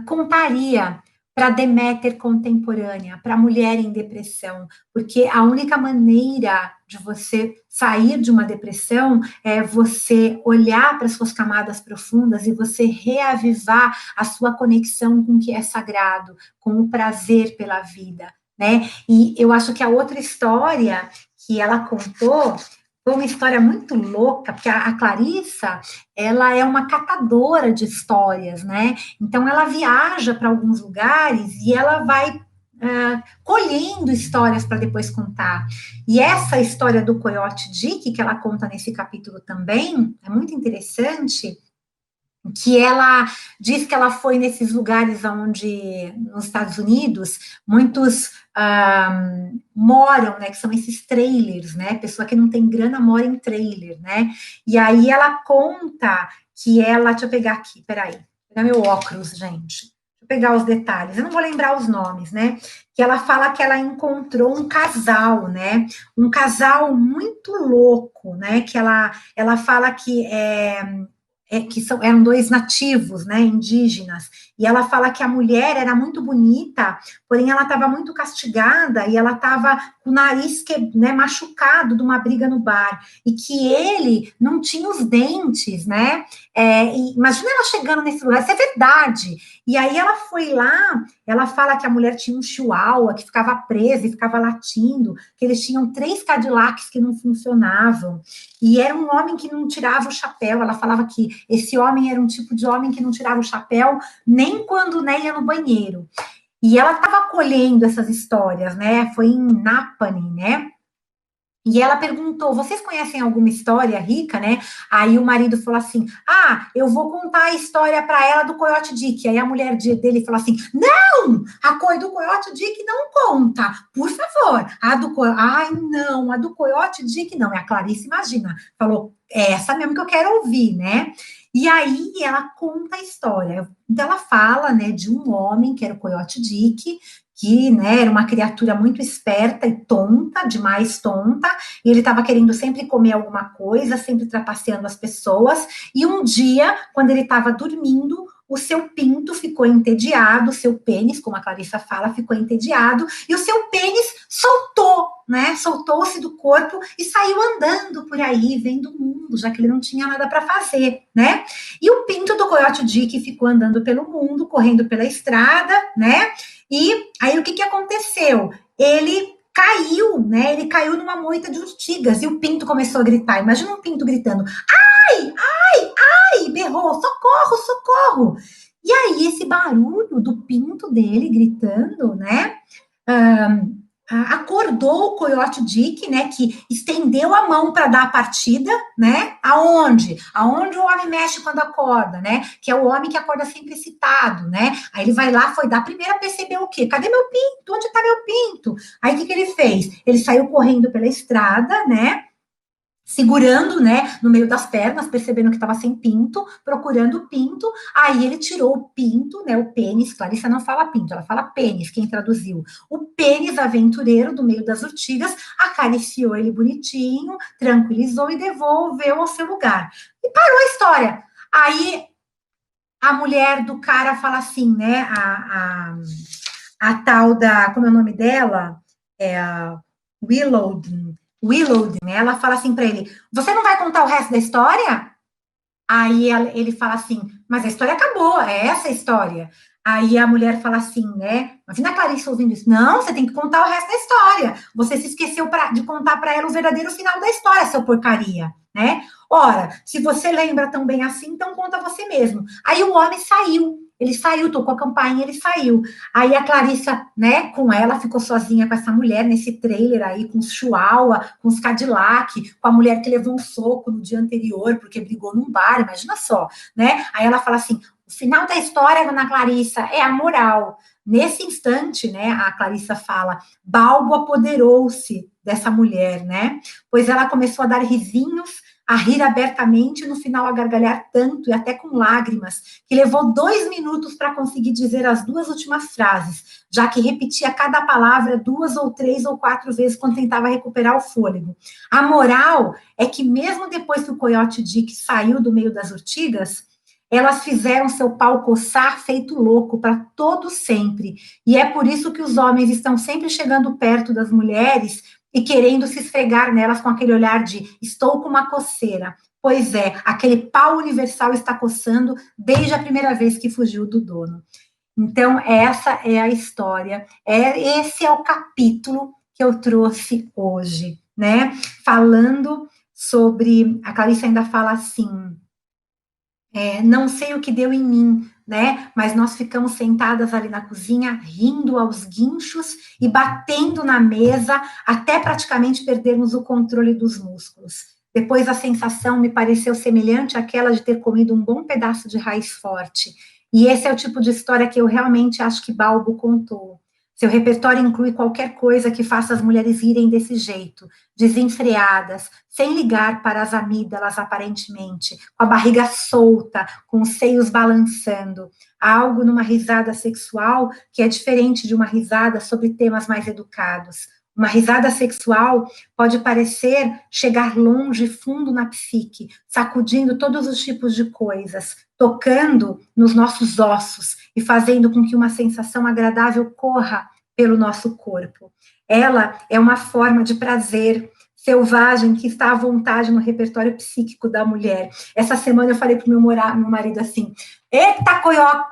contaria para Deméter contemporânea, para a mulher em depressão, porque a única maneira de você sair de uma depressão é você olhar para as suas camadas profundas e você reavivar a sua conexão com o que é sagrado, com o prazer pela vida, né? E eu acho que a outra história que ela contou foi uma história muito louca, porque a Clarissa, ela é uma catadora de histórias, né? Então, ela viaja para alguns lugares e ela vai colhendo histórias para depois contar. E essa história do Coyote Dick, que ela conta nesse capítulo também, é muito interessante, que ela diz que ela foi nesses lugares onde, nos Estados Unidos, muitos moram, né, que são esses trailers, né, pessoa que não tem grana mora em trailer, né, e aí ela conta que ela, deixa eu pegar aqui, peraí, vou pegar meu óculos, gente, deixa eu pegar os detalhes, eu não vou lembrar os nomes, né, que ela fala que ela encontrou um casal, né, um casal muito louco, né, que ela fala que eram dois nativos, né, indígenas, e ela fala que a mulher era muito bonita, porém ela estava muito castigada e ela estava com o nariz né, machucado de uma briga no bar, e que ele não tinha os dentes, né, imagina ela chegando nesse lugar, isso é verdade, e aí ela foi lá, ela fala que a mulher tinha um chihuahua que ficava presa e ficava latindo, que eles tinham 3 Cadillacs que não funcionavam, e era um homem que não tirava o chapéu, ela falava que esse homem era um tipo de homem que não tirava o chapéu nem quando, né, ia no banheiro. E ela estava colhendo essas histórias, né? Foi em Napani, né? E ela perguntou: vocês conhecem alguma história rica, né? Aí o marido falou assim: eu vou contar a história para ela do Coyote Dick. Aí a mulher dele falou assim: não, a do Coyote Dick não conta, por favor. Não, a do Coyote Dick não. E a Clarice, imagina, falou: é essa mesmo que eu quero ouvir, né? E aí ela conta a história. Então ela fala, né, de um homem que era o Coyote Dick, que, né, era uma criatura muito esperta e tonta, demais tonta, e ele estava querendo sempre comer alguma coisa, sempre trapaceando as pessoas, e um dia, quando ele estava dormindo, o seu pinto ficou entediado, o seu pênis, como a Clarissa fala, ficou entediado, e o seu pênis soltou, né, soltou-se do corpo e saiu andando por aí, vendo o mundo, já que ele não tinha nada para fazer, né, e o pinto do Coyote Dick ficou andando pelo mundo, correndo pela estrada, né, e aí o que aconteceu? Ele caiu, né? Ele caiu numa moita de urtigas e o pinto começou a gritar. Imagina um pinto gritando: ai, ai, ai, berrou, socorro, socorro. E aí esse barulho do pinto dele gritando, né? Acordou o Coyote Dick, né, que estendeu a mão para dar a partida, né, aonde? Aonde o homem mexe quando acorda, né, que é o homem que acorda sempre excitado, né, aí ele vai lá, foi dar primeiro a perceber o quê? Cadê meu pinto? Onde está meu pinto? Aí o que ele fez? Ele saiu correndo pela estrada, né, segurando, né, no meio das pernas, percebendo que estava sem pinto, procurando o pinto, aí ele tirou o pinto, né, o pênis, Clarissa não fala pinto, ela fala pênis, quem traduziu, o pênis aventureiro do meio das urtigas, acariciou ele bonitinho, tranquilizou e devolveu ao seu lugar. E parou a história. Aí a mulher do cara fala assim, né, a tal da, como é o nome dela? É a Willowed, né? Ela fala assim para ele: você não vai contar o resto da história? Aí ele fala assim: mas a história acabou, é essa a história. Aí a mulher fala assim, né? Imagina a Clarice ouvindo isso: não, você tem que contar o resto da história. Você se esqueceu de contar para ela o verdadeiro final da história, seu porcaria, né? Ora, se você lembra tão bem assim, então conta você mesmo. Aí o homem saiu. ele saiu, tocou a campainha, ele saiu. Aí a Clarissa, né, com ela, ficou sozinha com essa mulher nesse trailer aí, com os Chihuahua, com os Cadillac, com a mulher que levou um soco no dia anterior, porque brigou num bar, imagina só, né? Aí ela fala assim, o final da história, dona Clarissa, é a moral. Nesse instante, né, a Clarissa fala, Balbo apoderou-se dessa mulher, né? Pois ela começou a dar risinhos, a rir abertamente, e no final a gargalhar tanto, e até com lágrimas, que levou 2 minutos para conseguir dizer as 2 últimas frases, já que repetia cada palavra 2 ou 3 ou 4 vezes quando tentava recuperar o fôlego. A moral é que mesmo depois que o Coiote Dick saiu do meio das urtigas, elas fizeram seu pau coçar feito louco para todo sempre. E é por isso que os homens estão sempre chegando perto das mulheres e querendo se esfregar nelas com aquele olhar de estou com uma coceira. Pois é, aquele pau universal está coçando desde a primeira vez que fugiu do dono. Então, essa é a história, esse é o capítulo que eu trouxe hoje, né? Falando sobre, a Clarice ainda fala assim, não sei o que deu em mim, né? Mas nós ficamos sentadas ali na cozinha, rindo aos guinchos e batendo na mesa até praticamente perdermos o controle dos músculos. Depois a sensação me pareceu semelhante àquela de ter comido um bom pedaço de raiz forte. E esse é o tipo de história que eu realmente acho que Balbo contou. Seu repertório inclui qualquer coisa que faça as mulheres rirem desse jeito, desenfreadas, sem ligar para as amígdalas aparentemente, com a barriga solta, com os seios balançando. Há algo numa risada sexual que é diferente de uma risada sobre temas mais educados. Uma risada sexual pode parecer chegar longe, fundo na psique, sacudindo todos os tipos de coisas, tocando nos nossos ossos e fazendo com que uma sensação agradável corra pelo nosso corpo. Ela é uma forma de prazer selvagem que está à vontade no repertório psíquico da mulher. Essa semana eu falei para o meu marido assim, eita,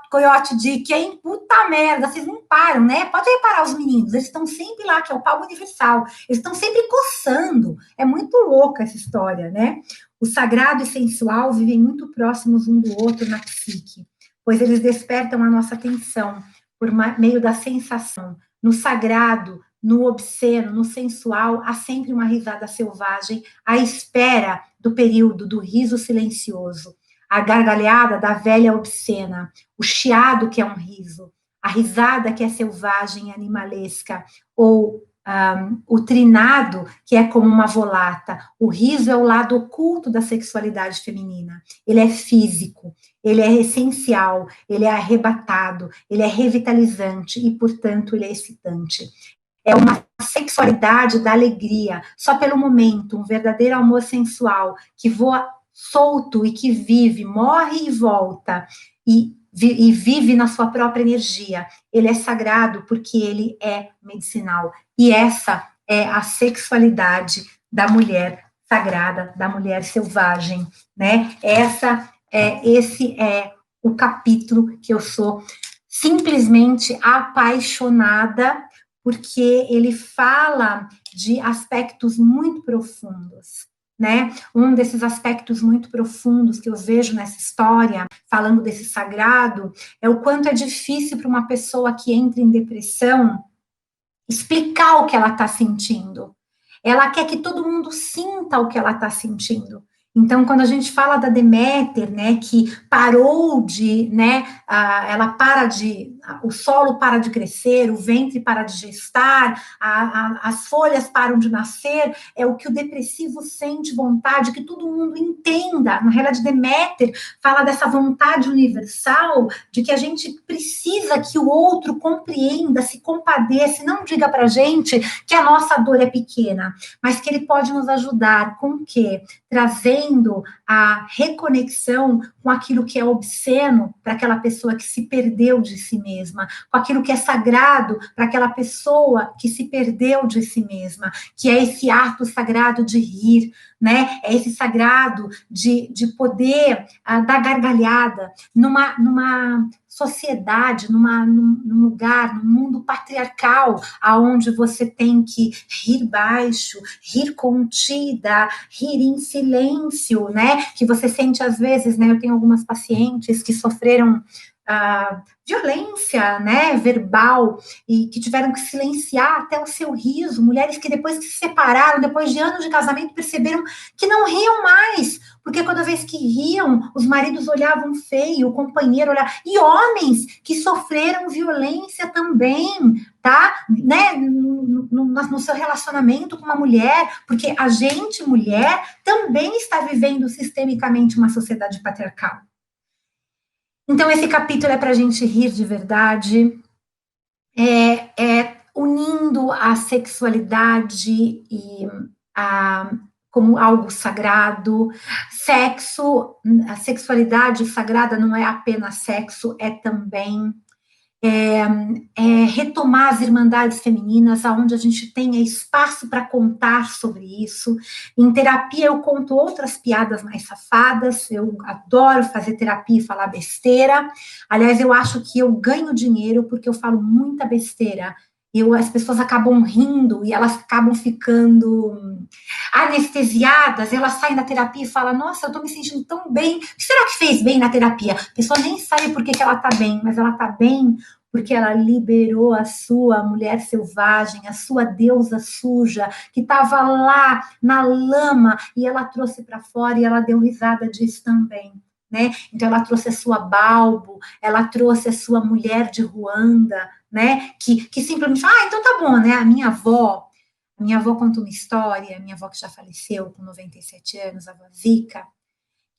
Coiote Dick, hein? Puta merda, vocês não param, né? Pode reparar os meninos, eles estão sempre lá, que é o pau universal, eles estão sempre coçando. É muito louca essa história, né? O sagrado e sensual vivem muito próximos um do outro na psique, pois eles despertam a nossa atenção por meio da sensação. No sagrado, no obsceno, no sensual, há sempre uma risada selvagem à espera do período do riso silencioso, a gargalhada da velha obscena, o chiado que é um riso, a risada que é selvagem e animalesca, ou o trinado, que é como uma volata. O riso é o lado oculto da sexualidade feminina. Ele é físico, ele é essencial, ele é arrebatado, ele é revitalizante e, portanto, ele é excitante. É uma sexualidade da alegria, só pelo momento, um verdadeiro amor sensual, que voa solto e que vive, morre e volta, e vive na sua própria energia. Ele é sagrado porque ele é medicinal. E essa é a sexualidade da mulher sagrada, da mulher selvagem, né? Esse é o capítulo que eu sou simplesmente apaixonada, porque ele fala de aspectos muito profundos, né? Um desses aspectos muito profundos que eu vejo nessa história, falando desse sagrado, é o quanto é difícil para uma pessoa que entra em depressão explicar o que ela está sentindo. Ela quer que todo mundo sinta o que ela está sentindo. Então, quando a gente fala da Deméter, né, que parou de, né, o solo para de crescer, o ventre para de gestar, as folhas param de nascer, é o que o depressivo sente vontade, que todo mundo entenda. Na realidade, Deméter fala dessa vontade universal, de que a gente precisa que o outro compreenda, se compadeça, não diga para a gente que a nossa dor é pequena, mas que ele pode nos ajudar com o quê? Trazendo a reconexão com aquilo que é obsceno para aquela pessoa que se perdeu de si mesma, com aquilo que é sagrado para aquela pessoa que se perdeu de si mesma, que é esse ato sagrado de rir, né? É esse sagrado de poder dar gargalhada numa sociedade, num lugar, num mundo patriarcal, aonde você tem que rir baixo, rir contida, rir em silêncio, né? Que você sente às vezes, né? Eu tenho algumas pacientes que sofreram violência, né, verbal, e que tiveram que silenciar até o seu riso, mulheres que depois que se separaram, depois de anos de casamento, perceberam que não riam mais, porque cada vez que riam, os maridos olhavam feio, o companheiro olhava, e homens que sofreram violência também, tá, né, no seu relacionamento com uma mulher, porque a gente, mulher, também está vivendo sistemicamente uma sociedade patriarcal. Então, esse capítulo é para a gente rir de verdade, unindo a sexualidade e como algo sagrado. Sexo, a sexualidade sagrada não é apenas sexo, é também retomar as irmandades femininas, onde a gente tenha espaço para contar sobre isso. Em terapia eu conto outras piadas mais safadas, eu adoro fazer terapia e falar besteira. Aliás, eu acho que eu ganho dinheiro porque eu falo muita besteira. As pessoas acabam rindo e elas acabam ficando anestesiadas, elas saem da terapia e falam, nossa, eu tô me sentindo tão bem, o que será que fez bem na terapia? A pessoa nem sabe por que ela tá bem, mas ela tá bem porque ela liberou a sua mulher selvagem, a sua deusa suja, que estava lá na lama, e ela trouxe para fora e ela deu risada disso também. Né? Então, ela trouxe a sua Balbo, ela trouxe a sua mulher de Ruanda, né? Que simplesmente, então tá bom, né? A minha avó conta uma história, a minha avó que já faleceu com 97 anos, a avó Zica,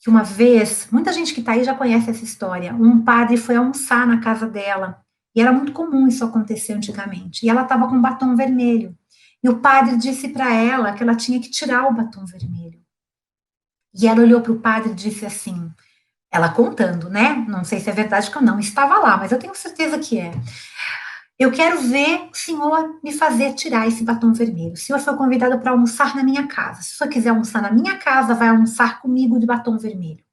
que uma vez, muita gente que está aí já conhece essa história, um padre foi almoçar na casa dela, e era muito comum isso acontecer antigamente, e ela estava com um batom vermelho, e o padre disse para ela que ela tinha que tirar o batom vermelho, e ela olhou para o padre e disse assim, ela contando, né, não sei se é verdade que eu não estava lá, mas eu tenho certeza que é, eu quero ver o senhor me fazer tirar esse batom vermelho. O senhor foi convidado para almoçar na minha casa. Se o senhor quiser almoçar na minha casa, vai almoçar comigo de batom vermelho.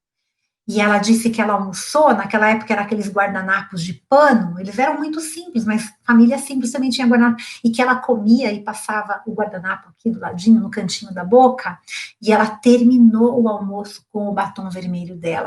E ela disse que ela almoçou, naquela época era aqueles guardanapos de pano, eles eram muito simples, mas família simples também tinha guardanapo, e que ela comia e passava o guardanapo aqui do ladinho, no cantinho da boca, e ela terminou o almoço com o batom vermelho dela.